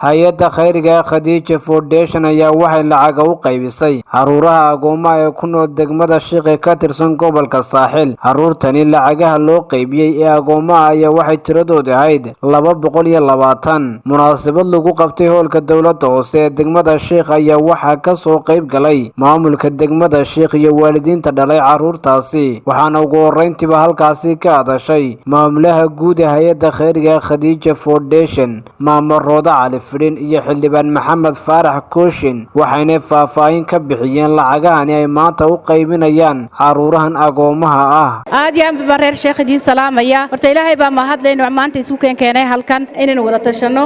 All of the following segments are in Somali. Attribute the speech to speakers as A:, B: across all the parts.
A: hay-adda khayriga Khadiija Foundation ayaa waxay lacag u qaybisay caruuraha agoomaha ee ku nool degmada Shiiq ee ka tirsan gobolka Saaxil. Caruurtani lacagaha loo qaybiyay ee agoomaha ayaa waxay tiradoodu ahayd 220. Munaasabad lagu qabtay hoolka dowladda hoose ee degmada Shiiq ayaa waxaa ka soo qayb galay maamulka degmada Shiiq iyo waalidiinta dhalay caruurtaasi, waxaana ugu horeyntiiba halkaasi ka hadashay maamulaha guud ee hay-adda khayriga Khadiija Foundation Maamul Rooda Cali Fidin iyo xildhibaan Maxamed Faarax Kooshin, waxayna faahfaahin ka bixiyeen lacagahani ay maanta u qaybinayaan caruurahan agoomaha ah.
B: aad iyo aad baan reer Sheekh Diin salaamaya. Horta Ilaahay baa mahadlayno maanta isu keenay halkan inaynu wada tashano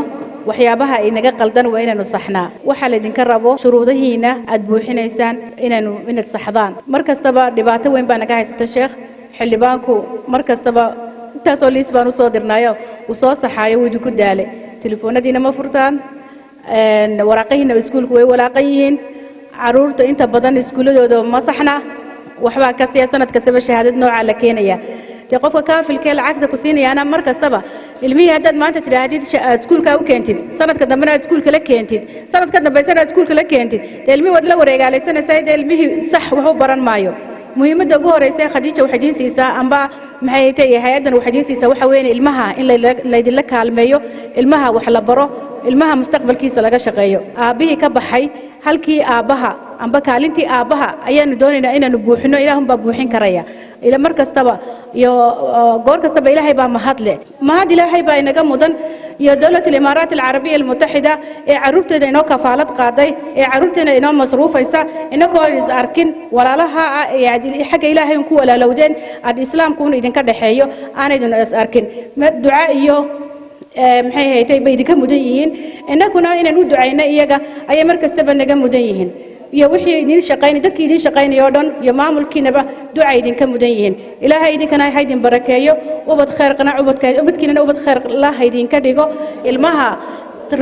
B: waxyaabaha ay naga qaldan waa inaynu saxnaa. Waxa la idinka rabo shuruudihiina aad buuxinaysaan inaad saxdaan. Markastaba dhibaato weyn baa naga haysata Sheekh xildhibaanku, markastaba intaasoo liis baan u soo dirnayo u soo saxaayo wuu idinku daalay. telefoonadiina ma furtaan, waraaqahiina iskuulku way walaaqan yihiin, caruurta inta badan iskuuladooda ma saxna, waxbaa ka siya sanad kastaba shahaadad nooca la keenaya. Te qofka kaafilkee lacagta ku siinayaana mar kastaba ilmihii haddaad maanta tidhaahdid iskuulka u keentid, sanadka dambena iskuulka la keentid, sanadka dambeysana iskuulka la keentid, dee ilmihii waad la wareegaalaysanaysaa, dee ilmihii sax wax u baran maayo. muhiimadda ugu horeysa Khadiija waxay idin siisaa amba maxay tahay hay'adan waxay idin siisaa waxa weyn ilmaha in la idin la kaalmeeyo, ilmaha wax la baro, ilmaha mustaqbalkiisa laga shaqeeyo. Aabihii ka baxay halkii aabaha amba kaalintii aabaha ayaanu doonaynaa inaanu buuxino, Ilaahun baa buuxin karaya. ila mar kastaba iyo goor kastaba Ilaahay baa mahadle. mahad Ilaahay baa inaga mudan iyo dawladda Imaaraat Al-Arabiya Al-Mutaxida ee caruurteeda inoo kafaalad qaaday, ee caruurteena inoo masruufaysa, inagoo is arkin walaalaha ee xagga Ilaahay ku walaalowdeen ad islaamku idinka dhaxeeyo aanaydan is arkin. duca iyo maxay haytay bay idinka mudan yihiin, inaguna inaan u ducayno iyaga ayay mar kastaba naga mudan yihiin. iyo wixii idin shaqaynay dadkii idin shaqaynayo dhan iyo maamulkiinaba duca idinka mudan yihiin. Ilaahay idinkana ha idin barakeeyo, ubad khayr qana ubadkiina ubad khayr la idinka dhigo. ilmaha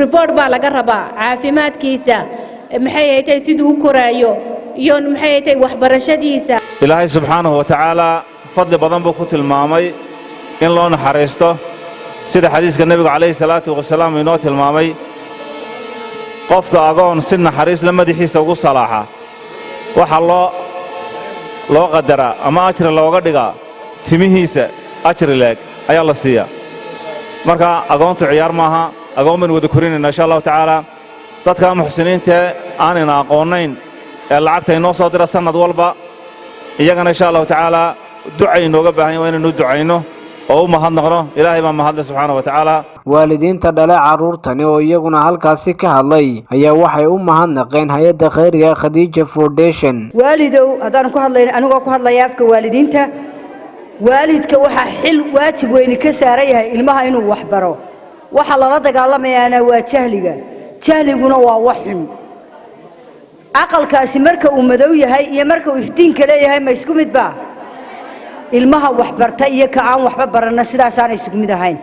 B: report baa laga rabaa caafimaadkiisa, maxay haytay siduu u koraayo iyo maxay haytay waxbarashadiisa.
C: Ilaahay subhanahu wa ta'ala fadli badan buu ku tilmaamay in loo naxariisto sida xadiiska nabiga kaleey salaatu wasalaam inoo tilmaamay. qofka agoon si naxariis la madaxiisa ugu salaaxa waxa loo qadara ama ajr looga dhigaa timihiisa ajr leeg ayaa la siiya. marka agoontu ciyaar maaha, agoon wada korinayna insha Allah ta'ala. dadka muxsiniinta aanan aqoonayn ee lacagta inoo soo dira sanad walba iyagana insha Allah ta'ala ducay nooga baahan yahay inaynu ducayno oo mahadnaqno. Ilaahay baa mahad subhanahu wa ta'ala.
A: waalidiinta dhalay caruurtani oo iyaguna halkaasi ka hadlay ayaa waxay u mahadnaqeen hay'adda khayriga Khadiija Foundation.
D: waalidow hadaan ku hadlayno anigoo ku hadlaya afka waalidiinta, waalidka waxa xil waajib weyn ka saaran yahay ilmaha inuu wax baro. waxa lala dagaalamayaana waa jahliga, jahliguna waa wax xun. aqalkaasi marka uu madow yahay iyo marka uu iftiinka leeyahay ma isku mid baa? ilmaha wax barta iyo ka aan waxba barana sidaas aan isku mid ahayn.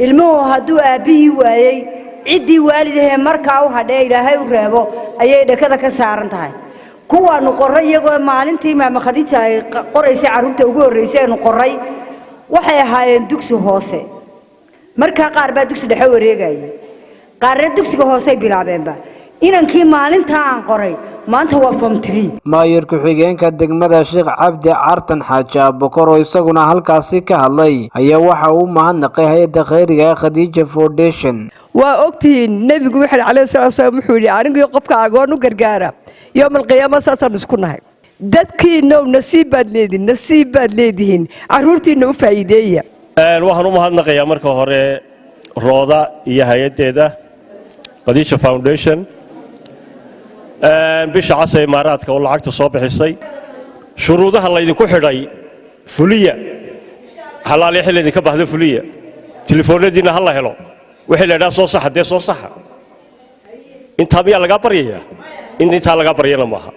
D: ilmuhu hadduu aabihii waayay ciddii waalidahe markaa u hadhee Ilaahay u reebo ayay dhakada ka saaran tahay. kuwaanu qoray iyagoo maalintii Maama Khadiija ay qoraysay caruurta ugu horeysay aanu qoray waxay ahaayeen dugsi hoose. markaa qaar baa dugsi dhexe wareegayay, qaarna dugsiga hoose ay bilaabeenba. inankii maalinta aan qoray maanta waa form 3.
A: maayir ku-xigeenka degmada Sheekh Cabdi Cartan Xaaji Abukar oo isaguna halkaasi ka hadlay ayaa waxa uu mahadnaqay hay'adda khayriga Khadiija Foundation.
E: waa ogtiin nabigu sallallahu alayhi wasallam wuxuu yiri anigu qofka agoon u gargaara yawmal qiyaamah saasan isku nahay. dadkiina nasiib baad leedihiin caruurtiina u faa'iideeya.
F: waxaan u mahadnaqayaa marka hore Rooda iyo hay'adeeda Khadiija Foundation bisha casay Imaaraadka oo lacagta soo bixisay. shuruudaha la idinku xidhay fuliya halaali xil idinka baxdo fuliya. telefoonadiina hal la helo wixii la yiraahdo soo sax hadee soo sax inta biya laga bariyay inta laga bariyana maaha.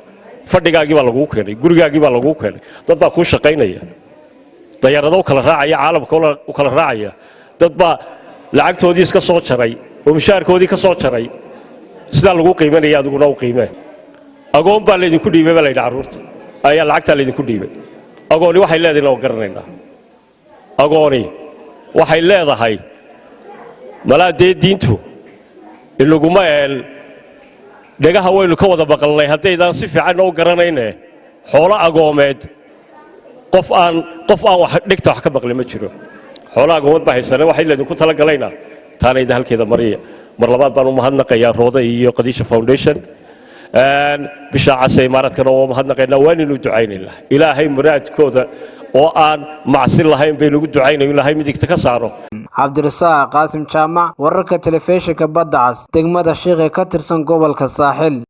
F: fadhigaagii baa lagu keenay, gurigaagii baa lagu keenay, dad baa ku shaqaynaya, dayarado kala raacaya, caalamka oo kala raacaya, dad baa lacagtoodii iska soo jaray oo mushaarkoodii ka soo jaray. sida lagu qiimeeyo adiguna u qiimee. agoon baa la idinku dhiibay baa la yiraahdaa caruurta ayaa lacagta la idinku dhiibay. agooni waxay leedahay oo garanaynaa. agooni waxay leedahay malaadee diintu ilaguma dhagaha waynu ka wada baqalnay haddaydan si fiican u garanayne xoolo agoomeed qof aan wax dhigta wax ka baqli ma jiro xoolo agoomeed baa haysan waxa ila idinku tala galayna taanayda halkeeda mariya mar labaad baan u mahadnaqayaa Rooda iyo Qadisha Foundation bisha casay maaradkana oo mahadnaqaynaa waan inuu ducaynayna ilaahay muraadkooda oo aan macsi lahayn bay lagu ducaynayna ilaahay midigta ka saaro
A: Cabdirasaaq Qaasim Jaamac wararka telefishinka Badda Cas degmada Shiiq ee ka tirsan gobolka Saaxil.